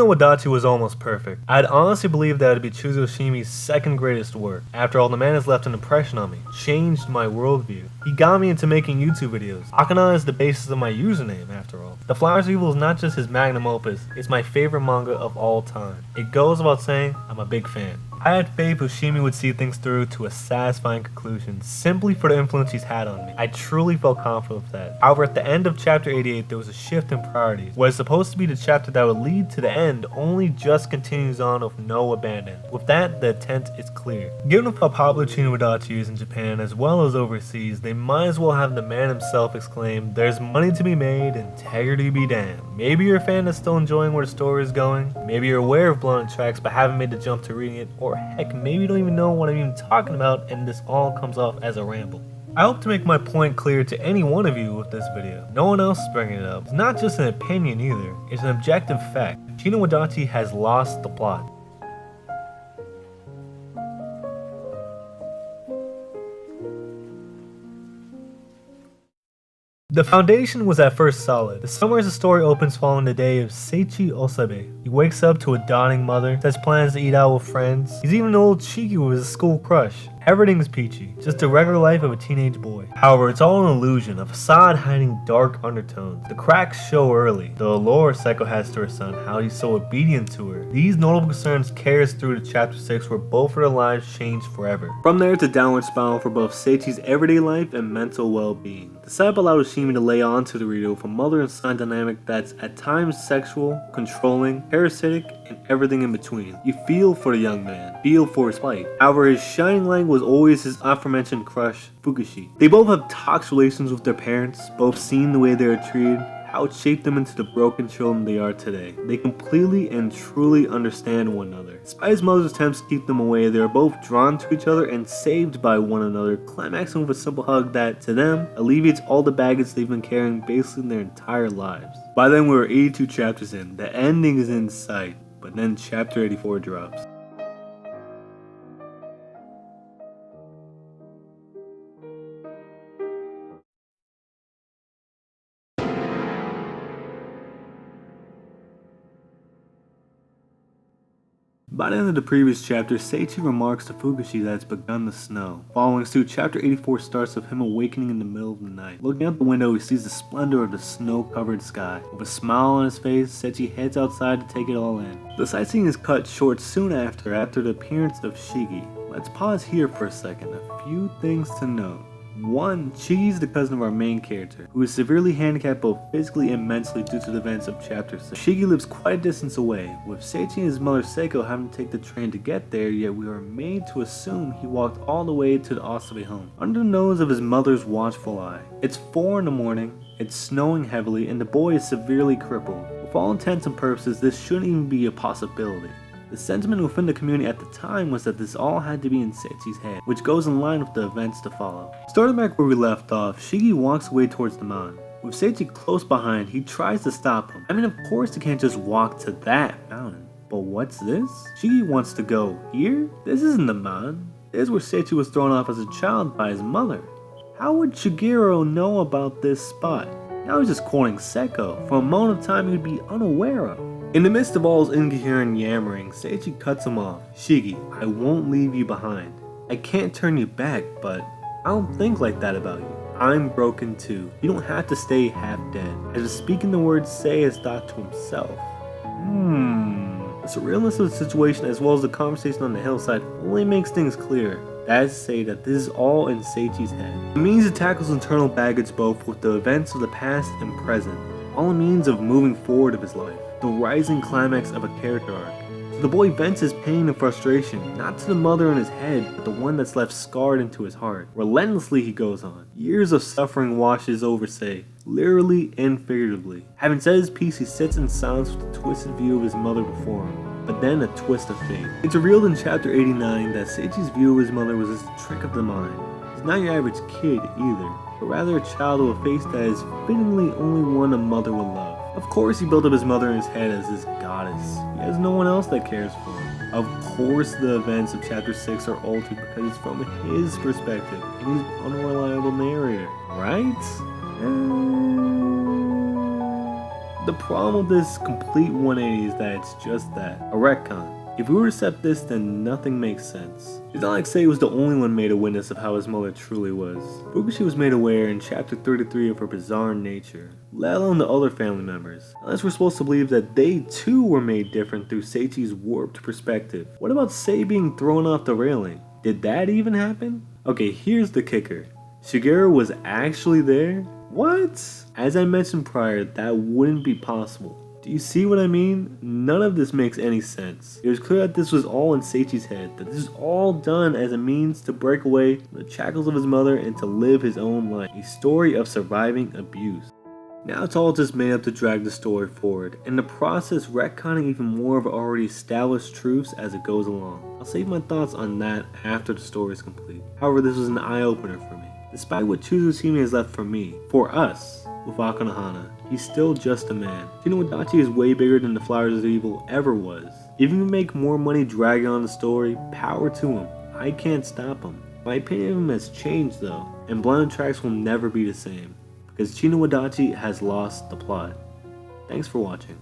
Wadachi was almost perfect. I'd honestly believe that it'd be Chuzo Oshimi's second greatest work. After all, the man has left an impression on me, changed my worldview. He got me into making YouTube videos. Akana is the basis of my username, after all. The Flowers of Evil is not just his magnum opus, it's my favorite manga of all time. It goes without saying, I'm a big fan. I had faith Oshimi would see things through to a satisfying conclusion, simply for the influence he's had on me. I truly felt confident with that. However, at the end of chapter 88, there was a shift in priorities. What is supposed to be the chapter that would lead to the end only just continues on with no abandon. With that, the intent is clear. Given how popular Wadachi is in Japan as well as overseas, they might as well have the man himself exclaim, "There's money to be made, integrity be damned." Maybe you're a fan that's still enjoying where the story is going. Maybe you're aware of Blood on Tracks but haven't made the jump to reading it, or heck, maybe you don't even know what I'm even talking about and this all comes off as a ramble. I hope to make my point clear to any one of you with this video. No one else is bringing it up. It's not just an opinion either, it's an objective fact. Wadachi has lost the plot. The foundation was at first solid. The summer as the story opens following the day of Seichi Osabe. He wakes up to a dawning mother, sets plans to eat out with friends. He's even a little cheeky with his school crush. Everything's peachy, just the regular life of a teenage boy. However, it's all an illusion, a facade hiding dark undertones. The cracks show early. The allure Seiko has to her son, how he's so obedient to her. These notable concerns carry us through to chapter 6 where both of their lives change forever. From there, it's a downward spiral for both Seichi's everyday life and mental well-being. The setup allowed Oshimi to lay onto the reader with a mother and son dynamic that's at times sexual, controlling, parasitic, and everything in between. You feel for the young man, feel for his plight. However, his shining light was always his aforementioned crush, Fukushi. They both have toxic relations with their parents, both seen the way they are treated, how it shaped them into the broken children they are today. They completely and truly understand one another. Despite his mother's attempts to keep them away, they are both drawn to each other and saved by one another, climaxing with a simple hug that, to them, alleviates all the baggage they've been carrying basically their entire lives. By then we were 82 chapters in, the ending is in sight, but then chapter 84 drops. By the end of the previous chapter, Seichi remarks to Fukushi that it's begun to snow. Following suit, chapter 84 starts with him awakening in the middle of the night. Looking out the window, he sees the splendor of the snow-covered sky. With a smile on his face, Seichi heads outside to take it all in. The sightseeing is cut short soon after the appearance of Shigi. Let's pause here for a second. A few things to note. 1. Shigi is the cousin of our main character, who is severely handicapped both physically and mentally due to the events of chapter 6. Shigi lives quite a distance away, with Seichi and his mother Seiko having to take the train to get there, yet we are made to assume he walked all the way to the Osabe home, under the nose of his mother's watchful eye. It's 4 in the morning, it's snowing heavily, and the boy is severely crippled. With all intents and purposes, this shouldn't even be a possibility. The sentiment within the community at the time was that this all had to be in Seichi's head, which goes in line with the events to follow. Starting back where we left off, Shigi walks away towards the mountain. With Seichi close behind, he tries to stop him. I mean, of course he can't just walk to that mountain. But what's this? Shigi wants to go here? This isn't the mountain. This is where Seichi was thrown off as a child by his mother. How would Shigeru know about this spot? Now he's just quoting Seiko from a moment of time he'd be unaware of. In the midst of all his incoherent yammering, Seichi cuts him off. Shigi, I won't leave you behind. I can't turn you back, but I don't think like that about you. I'm broken too. You don't have to stay half dead. As if speaking the words Sei has thought to himself. The surrealness of the situation as well as the conversation on the hillside only makes things clearer. That is to say that this is all in Seichi's head. It means he tackles internal baggage both with the events of the past and present. All a means of moving forward of his life. The rising climax of a character arc. So the boy vents his pain and frustration, not to the mother in his head, but the one that's left scarred into his heart. Relentlessly he goes on. Years of suffering washes over Sei, literally and figuratively. Having said his piece, he sits in silence with a twisted view of his mother before him, but then a twist of fate. It's revealed in chapter 89 that Seichi's view of his mother was just a trick of the mind. He's not your average kid either, but rather a child with a face that is fittingly only one a mother would love. Of course he built up his mother in his head as his goddess. He has no one else that cares for him. Of course the events of chapter 6 are altered because it's from his perspective and he's an unreliable narrator, right? The problem with this complete 180 is that it's just that, a retcon. If we were to accept this, then nothing makes sense. It's not like Sei was the only one made a witness of how his mother truly was. Fukashi was made aware in chapter 33 of her bizarre nature, let alone the other family members. Unless we're supposed to believe that they too were made different through Seiichi's warped perspective. What about Sei being thrown off the railing? Did that even happen? Okay, here's the kicker. Shigeru was actually there? What? As I mentioned prior, that wouldn't be possible. Do you see what I mean? None of this makes any sense. It was clear that this was all in Seiichi's head, that this is all done as a means to break away from the shackles of his mother and to live his own life. A story of surviving abuse. Now it's all just made up to drag the story forward, in the process retconning even more of already established truths as it goes along. I'll save my thoughts on that after the story is complete. However, this was an eye-opener for me. Despite what Chuzutsuhime has left for me, for us, with Akanohana, he's still just a man. Wadachi is way bigger than the Flowers of Evil ever was. If you can make more money dragging on the story, power to him. I can't stop him. My opinion of him has changed though, and Blinded Tracks will never be the same, because Wadachi has lost the plot. Thanks for watching.